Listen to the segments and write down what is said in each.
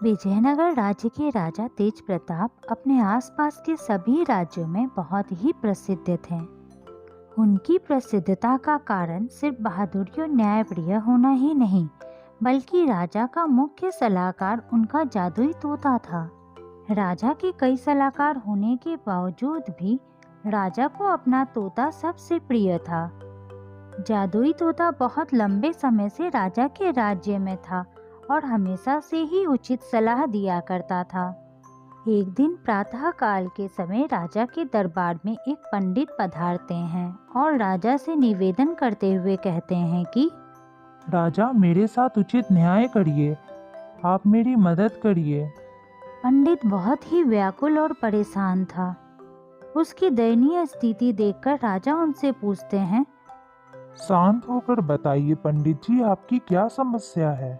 विजयनगर राज्य के राजा तेज प्रताप अपने आसपास के सभी राज्यों में बहुत ही प्रसिद्ध थे। उनकी प्रसिद्धता का कारण सिर्फ बहादुरी और न्यायप्रिय होना ही नहीं, बल्कि राजा का मुख्य सलाहकार उनका जादुई तोता था। राजा के कई सलाहकार होने के बावजूद भी राजा को अपना तोता सबसे प्रिय था। जादुई तोता बहुत लंबे समय से राजा के राज्य में था और हमेशा से ही उचित सलाह दिया करता था। एक दिन प्रातः काल के समय राजा के दरबार में एक पंडित पधारते हैं और राजा से निवेदन करते हुए कहते हैं कि राजा, मेरे साथ उचित न्याय करिए, आप मेरी मदद करिए। पंडित बहुत ही व्याकुल और परेशान था। उसकी दयनीय स्थिति देखकर राजा उनसे पूछते हैं, शांत होकर बताइए पंडित जी, आपकी क्या समस्या है।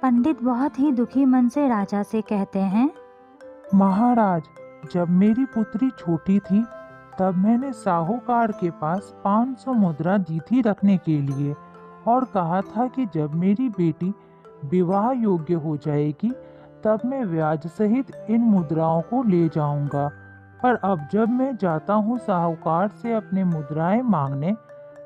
पंडित बहुत ही दुखी मन से राजा से कहते हैं, महाराज, जब मेरी पुत्री छोटी थी तब मैंने साहूकार के पास 500 मुद्रा दी थी रखने के लिए और कहा था कि जब मेरी बेटी विवाह योग्य हो जाएगी तब मैं ब्याज सहित इन मुद्राओं को ले जाऊंगा। पर अब जब मैं जाता हूँ साहूकार से अपने मुद्राएं मांगने,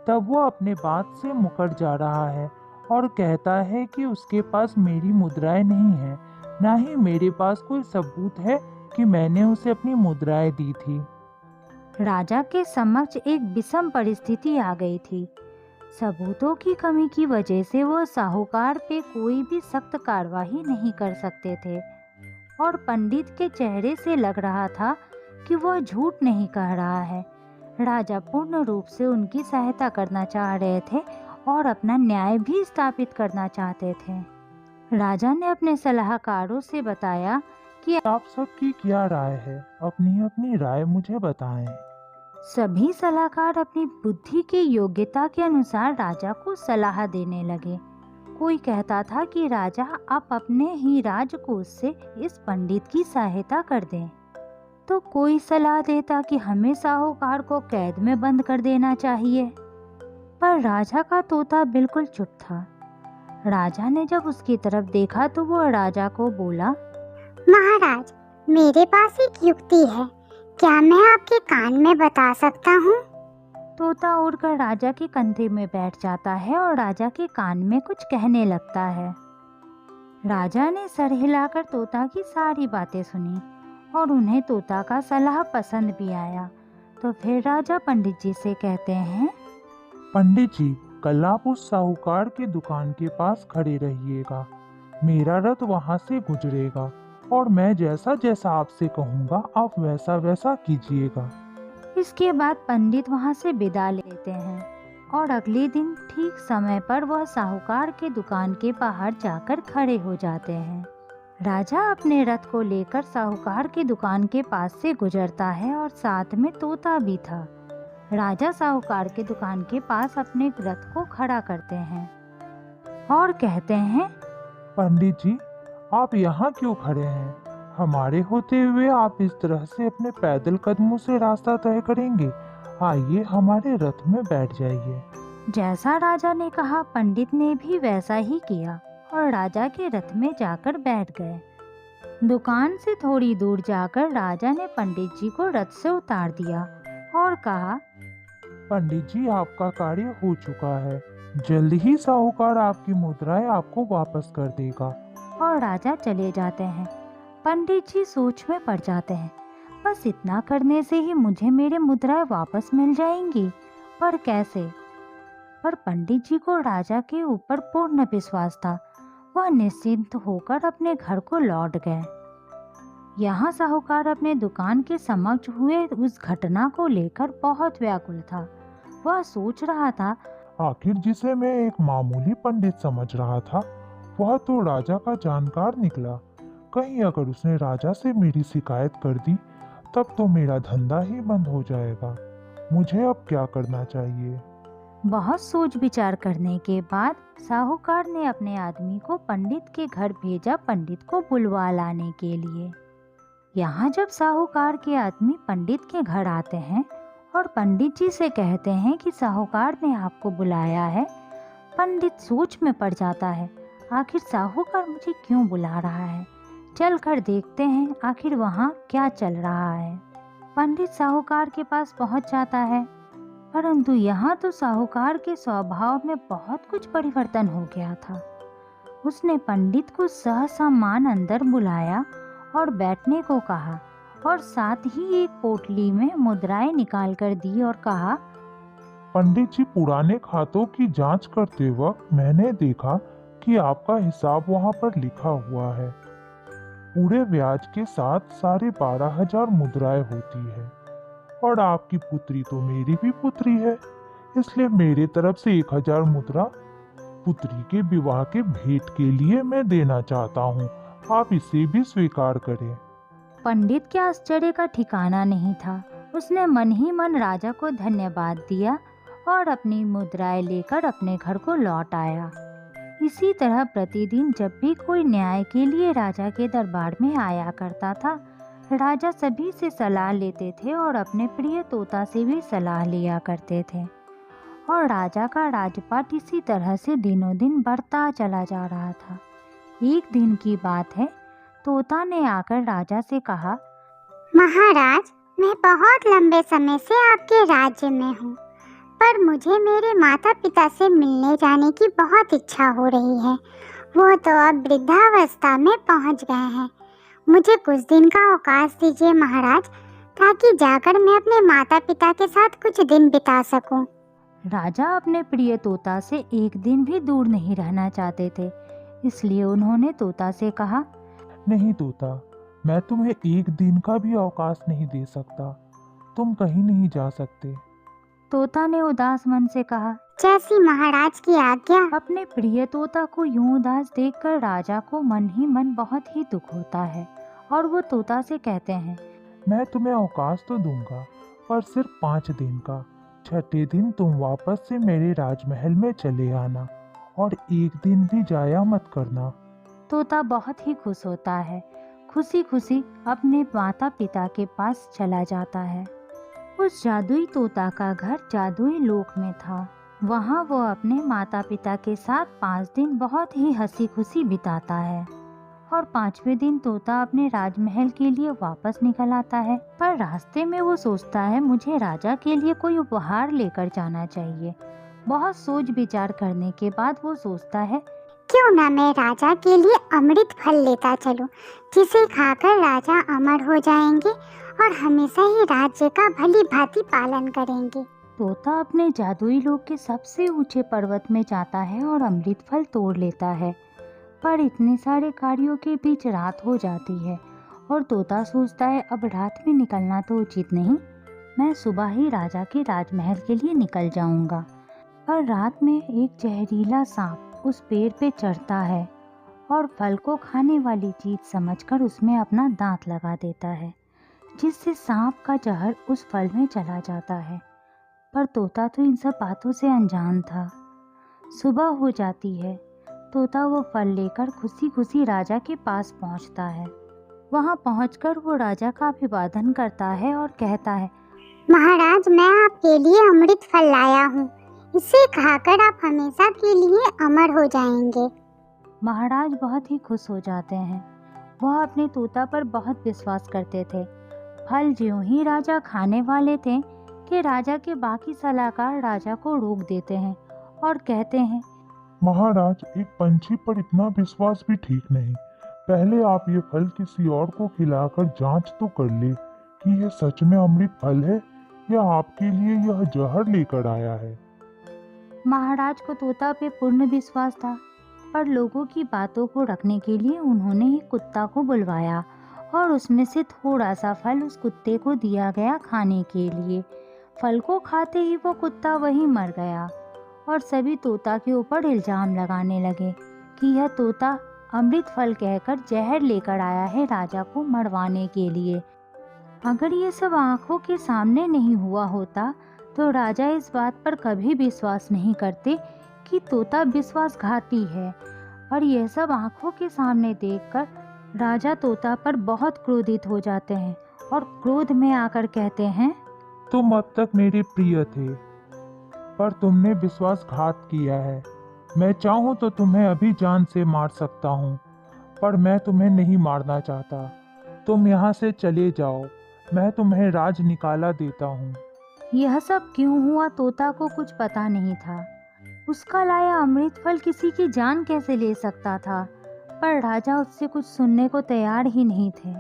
तब वो अपने बात से मुकर जा रहा है और कहता है कि उसके पास मेरी मुद्राएं नहीं है, ना ही मेरे पास कोई सबूत है कि मैंने उसे अपनी मुद्राएं दी थी। राजा के समक्ष एक विषम परिस्थिति आ गई थी। सबूतों की कमी की वजह से वो साहूकार पे कोई भी सख्त कार्रवाई नहीं कर सकते थे और पंडित के चेहरे से लग रहा था कि वह झूठ नहीं कह रहा है। राजा पूर्ण रूप से उनकी सहायता करना चाह रहे थे और अपना न्याय भी स्थापित करना चाहते थे। राजा ने अपने सलाहकारों से बताया कि आप सबकी क्या राय है, अपनी अपनी राय मुझे बताएं। सभी सलाहकार अपनी बुद्धि की योग्यता के अनुसार राजा को सलाह देने लगे। कोई कहता था कि राजा आप अपने ही राजकोष से इस पंडित की सहायता कर दें, तो कोई सलाह देता कि हमें साहूकार को कैद में बंद कर देना चाहिए। पर राजा का तोता बिल्कुल चुप था। राजा ने जब उसकी तरफ देखा तो वो राजा को बोला, महाराज, मेरे पास एक युक्ति है, क्या मैं आपके कान में बता सकता हूँ? तोता उड़कर राजा के कंधे में बैठ जाता है और राजा के कान में कुछ कहने लगता है। राजा ने सर हिलाकर तोता की सारी बातें सुनी और उन्हें तोता का सलाह पसंद भी आया। तो फिर राजा पंडित जी से कहते हैं, पंडित जी, कल आप उस साहूकार की दुकान के पास खड़े रहिएगा। मेरा रथ वहां से गुजरेगा और मैं जैसा जैसा आपसे कहूँगा आप वैसा वैसा कीजिएगा। इसके बाद पंडित वहां से विदा लेते हैं और अगले दिन ठीक समय पर वह साहूकार के दुकान के बाहर जाकर खड़े हो जाते हैं। राजा अपने रथ को लेकर साहूकार की दुकान के पास से गुजरता है और साथ में तोता भी था। राजा साहूकार के दुकान के पास अपने रथ को खड़ा करते हैं और कहते हैं, पंडित जी, आप यहाँ क्यों खड़े हैं? हमारे होते हुए आप इस तरह से अपने पैदल कदमों से रास्ता तय करेंगे? आइए हमारे रथ में बैठ जाइए। जैसा राजा ने कहा पंडित ने भी वैसा ही किया और राजा के रथ में जाकर बैठ गए। दुकान से थोड़ी दूर जाकर राजा ने पंडित जी को रथ से उतार दिया और कहा, पंडित जी, आपका कार्य हो चुका है, जल्द ही साहूकार आपकी मुद्राएं आपको वापस कर देगा। और राजा चले जाते हैं। पंडित जी सोच में पड़ जाते हैं, बस इतना करने से ही मुझे मेरे मुद्राएं वापस मिल जाएंगी, पर कैसे? पर पंडित जी को राजा के ऊपर पूर्ण विश्वास था। वह निश्चिंत होकर अपने घर को लौट गए। यहाँ साहूकार अपने दुकान के समक्ष हुए उस घटना को लेकर बहुत व्याकुल था। वह सोच रहा था, आखिर जिसे मैं एक मामूली पंडित समझ रहा था, वह तो राजा का जानकार निकला। कहीं अगर उसने राजा से मेरी शिकायत कर दी तब तो मेरा धंधा ही बंद हो जाएगा। मुझे अब क्या करना चाहिए? बहुत सोच विचार करने के बाद साहूकार ने अपने आदमी को पंडित के घर भेजा पंडित को बुलवा लाने के लिए। यहाँ जब साहूकार के आदमी पंडित के घर आते हैं और पंडित जी से कहते हैं कि साहूकार ने आपको बुलाया है, पंडित सोच में पड़ जाता है, आखिर साहूकार मुझे क्यों बुला रहा है? चल कर देखते हैं आखिर वहाँ क्या चल रहा है। पंडित साहूकार के पास पहुँच जाता है, परंतु यहाँ तो साहूकार के स्वभाव में बहुत कुछ परिवर्तन हो गया था। उसने पंडित को सहसा अंदर बुलाया और बैठने को कहा और साथ ही एक पोटली में मुद्राएं निकाल कर दी और कहा, पंडित जी, पुराने खातों की जांच करते वक्त मैंने देखा कि आपका हिसाब वहां पर लिखा हुआ है। पूरे ब्याज के साथ 12,500 मुद्राएं होती है और आपकी पुत्री तो मेरी भी पुत्री है, इसलिए मेरे तरफ से 1,000 मुद्रा पुत्री के विवाह के भेंट के लिए मैं देना चाहता हूँ। आप इसे भी स्वीकार करें। पंडित के आश्चर्य का ठिकाना नहीं था। उसने मन ही मन राजा को धन्यवाद दिया और अपनी मुद्राएं लेकर अपने घर को लौट आया। इसी तरह प्रतिदिन जब भी कोई न्याय के लिए राजा के दरबार में आया करता था, राजा सभी से सलाह लेते थे और अपने प्रिय तोता से भी सलाह लिया करते थे और राजा का राजपाट इसी तरह से दिनों दिन बढ़ता चला जा रहा था। एक दिन की बात है, तोता ने आकर राजा से कहा, महाराज, मैं बहुत लंबे समय से आपके राज्य में हूँ, पर मुझे मेरे माता पिता से मिलने जाने की बहुत इच्छा हो रही है। वो तो अब वृद्धावस्था में पहुँच गए हैं। मुझे कुछ दिन का अवकाश दीजिए महाराज, ताकि जाकर मैं अपने माता पिता के साथ कुछ दिन बिता सकूं। राजा अपने प्रिय तोता से एक दिन भी दूर नहीं रहना चाहते थे, इसलिए उन्होंने तोता से कहा, नहीं तोता, मैं तुम्हें एक दिन का भी अवकाश नहीं दे सकता। तुम कहीं नहीं जा सकते। तोता ने उदास मन से कहा, जैसी महाराज की आज्ञा। अपने प्रिय तोता को यूं उदास देखकर राजा को मन ही मन बहुत ही दुख होता है और वो तोता से कहते हैं, मैं तुम्हें अवकाश तो दूंगा, पर सिर्फ 5 दिन का। 6ठे दिन तुम वापस से मेरे राजमहल में चले आना और एक दिन भी जाया मत करना। तोता बहुत ही खुश होता है। खुशी खुशी अपने माता पिता के पास चला जाता है। उस जादुई तोता का घर जादुई लोक में था। वहाँ वो अपने माता पिता के साथ 5 दिन बहुत ही हंसी खुशी बिताता है और 5वें दिन तोता अपने राजमहल के लिए वापस निकल आता है। पर रास्ते में वो सोचता है, मुझे राजा के लिए कोई उपहार लेकर जाना चाहिए। बहुत सोच विचार करने के बाद वो सोचता है, क्यों ना मैं राजा के लिए अमृत फल लेता चलूं, जिसे खाकर राजा अमर हो जाएंगे और हमेशा ही राज्य का भली भांति पालन करेंगे। तोता अपने जादुई लोक के सबसे ऊंचे पर्वत में जाता है और अमृत फल तोड़ लेता है। पर इतने सारे कार्यों के बीच रात हो जाती है और तोता सोचता है, अब रात में निकलना तो उचित नहीं, मैं सुबह ही राजा के राजमहल के लिए निकल जाऊंगा। पर रात में एक जहरीला सांप उस पेड़ पे चढ़ता है और फल को खाने वाली चीज समझकर उसमें अपना दांत लगा देता है, जिससे सांप का जहर उस फल में चला जाता है। पर तोता तो इन सब बातों से अनजान था। सुबह हो जाती है। तोता वो फल लेकर खुशी खुशी राजा के पास पहुंचता है। वहां पहुंचकर वो राजा का अभिवादन करता है और कहता है, महाराज, मैं आपके लिए अमृत फल लाया हूँ। इसे खाकर आप हमेशा के लिए अमर हो जाएंगे। महाराज बहुत ही खुश हो जाते हैं। वह अपने तोता पर बहुत विश्वास करते थे। फल ज्यों ही राजा खाने वाले थे कि राजा के बाकी सलाहकार राजा को रोक देते हैं और कहते हैं, महाराज, एक पंछी पर इतना विश्वास भी ठीक नहीं। पहले आप ये फल किसी और को खिलाकर जांच तो कर ले कि यह सच में अमृत फल है या आपके लिए यह जहर लेकर आया है। महाराज को तोता पे पूर्ण विश्वास था, पर लोगों की बातों को रखने के लिए उन्होंने एक कुत्ता को बुलवाया और उसमें से थोड़ा सा फल उस कुत्ते को दिया गया खाने के लिए। फल को खाते ही वो कुत्ता वहीं मर गया और सभी तोता के ऊपर इल्जाम लगाने लगे कि यह तोता अमृत फल कहकर जहर लेकर आया है राजा को मरवाने के लिए। अगर ये सब आंखों के सामने नहीं हुआ होता तो राजा इस बात पर कभी विश्वास नहीं करते कि तोता विश्वासघाती है, और यह सब आंखों के सामने देखकर राजा तोता पर बहुत क्रोधित हो जाते हैं और क्रोध में आकर कहते हैं, तुम अब तक मेरे प्रिय थे, पर तुमने विश्वासघात किया है। मैं चाहूँ तो तुम्हें अभी जान से मार सकता हूँ, पर मैं तुम्हें नहीं मारना चाहता। तुम यहाँ से चले जाओ, मैं तुम्हें राज निकाला देता हूँ। यह सब क्यों हुआ तोता को कुछ पता नहीं था। उसका लाया अमृत फल किसी की जान कैसे ले सकता था, पर राजा उससे कुछ सुनने को तैयार ही नहीं थे।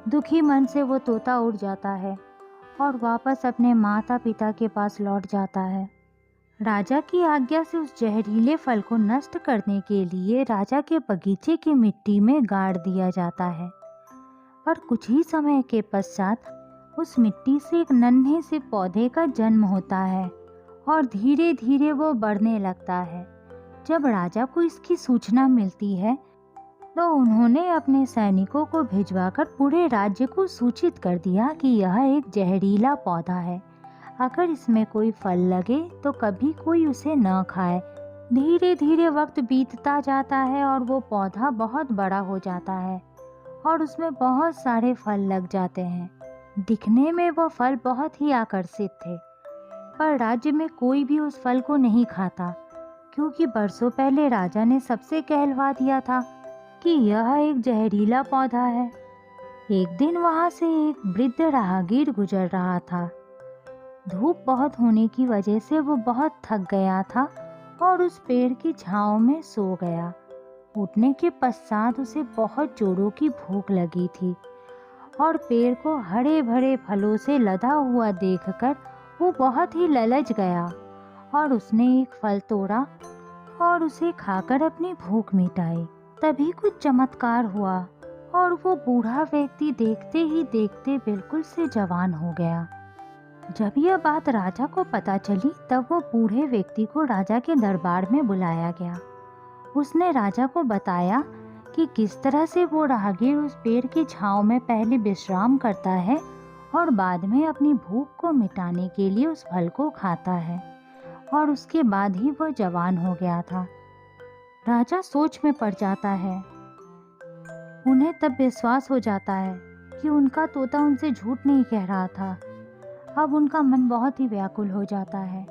दुखी मन से वो तोता उड़ जाता है और वापस अपने माता पिता के पास लौट जाता है। राजा की आज्ञा से उस जहरीले फल को नष्ट करने के लिए राजा के बगीचे की मिट्टी में गाड़ दिया जाता है। पर कुछ ही समय के पश्चात उस मिट्टी से एक नन्हे से पौधे का जन्म होता है और धीरे धीरे वो बढ़ने लगता है। जब राजा को इसकी सूचना मिलती है तो उन्होंने अपने सैनिकों को भिजवाकर पूरे राज्य को सूचित कर दिया कि यह एक जहरीला पौधा है। अगर इसमें कोई फल लगे तो कभी कोई उसे न खाए। धीरे धीरे वक्त बीतता जाता है और वो पौधा बहुत बड़ा हो जाता है और उसमें बहुत सारे फल लग जाते हैं। दिखने में वो फल बहुत ही आकर्षित थे, पर राज्य में कोई भी उस फल को नहीं खाता, क्योंकि बरसों पहले राजा ने सबसे कहलवा दिया था कि यह एक जहरीला पौधा है। एक दिन वहां से एक वृद्ध राहगीर गुजर रहा था। धूप बहुत होने की वजह से वो बहुत थक गया था और उस पेड़ की छांव में सो गया। उठने के पश्चात उसे बहुत जोरों की भूख लगी थी और पेड़ को हरे भरे फलों से लदा हुआ देखकर वो बहुत ही ललच गया और उसने एक फल तोड़ा और उसे खाकर अपनी भूख मिटाई। तभी कुछ चमत्कार हुआ और वो बूढ़ा व्यक्ति देखते ही देखते बिल्कुल से जवान हो गया। जब यह बात राजा को पता चली तब वो बूढ़े व्यक्ति को राजा के दरबार में बुलाया गया। उसने राजा को बताया कि किस तरह से वो राहगीर उस पेड़ की छांव में पहले विश्राम करता है और बाद में अपनी भूख को मिटाने के लिए उस फल को खाता है और उसके बाद ही वो जवान हो गया था। राजा सोच में पड़ जाता है। उन्हें तब विश्वास हो जाता है कि उनका तोता उनसे झूठ नहीं कह रहा था। अब उनका मन बहुत ही व्याकुल हो जाता है।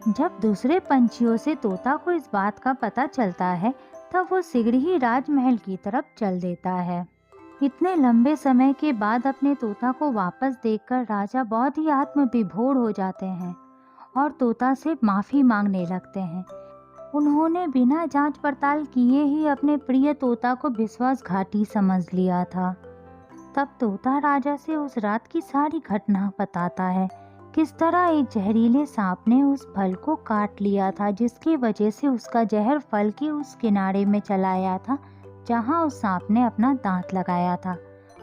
जब दूसरे पंछियों से तोता को इस बात का पता चलता है तब वो शीघ्र ही राजमहल की तरफ चल देता है। इतने लंबे समय के बाद अपने तोता को वापस देखकर राजा बहुत ही आत्मविभोर हो जाते हैं और तोता से माफ़ी मांगने लगते हैं। उन्होंने बिना जांच पड़ताल किए ही अपने प्रिय तोता को विश्वासघाती समझ लिया था। तब तोता राजा से उस रात की सारी घटना बताता है, किस तरह एक जहरीले सांप ने उस फल को काट लिया था, जिसकी वजह से उसका जहर फल के उस किनारे में चला आया था जहां उस सांप ने अपना दांत लगाया था,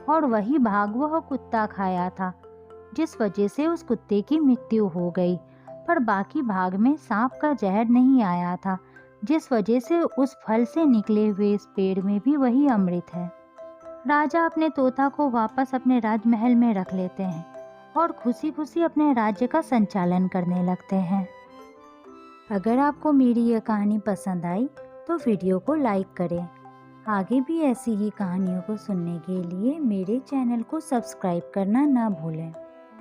और वही भाग वह कुत्ता खाया था, जिस वजह से उस कुत्ते की मृत्यु हो गई। पर बाकी भाग में सांप का जहर नहीं आया था, जिस वजह से उस फल से निकले हुए इस पेड़ में भी वही अमृत है। राजा अपने तोता को वापस अपने राजमहल में रख लेते हैं और खुशी खुशी अपने राज्य का संचालन करने लगते हैं। अगर आपको मेरी यह कहानी पसंद आई तो वीडियो को लाइक करें। आगे भी ऐसी ही कहानियों को सुनने के लिए मेरे चैनल को सब्सक्राइब करना ना भूलें।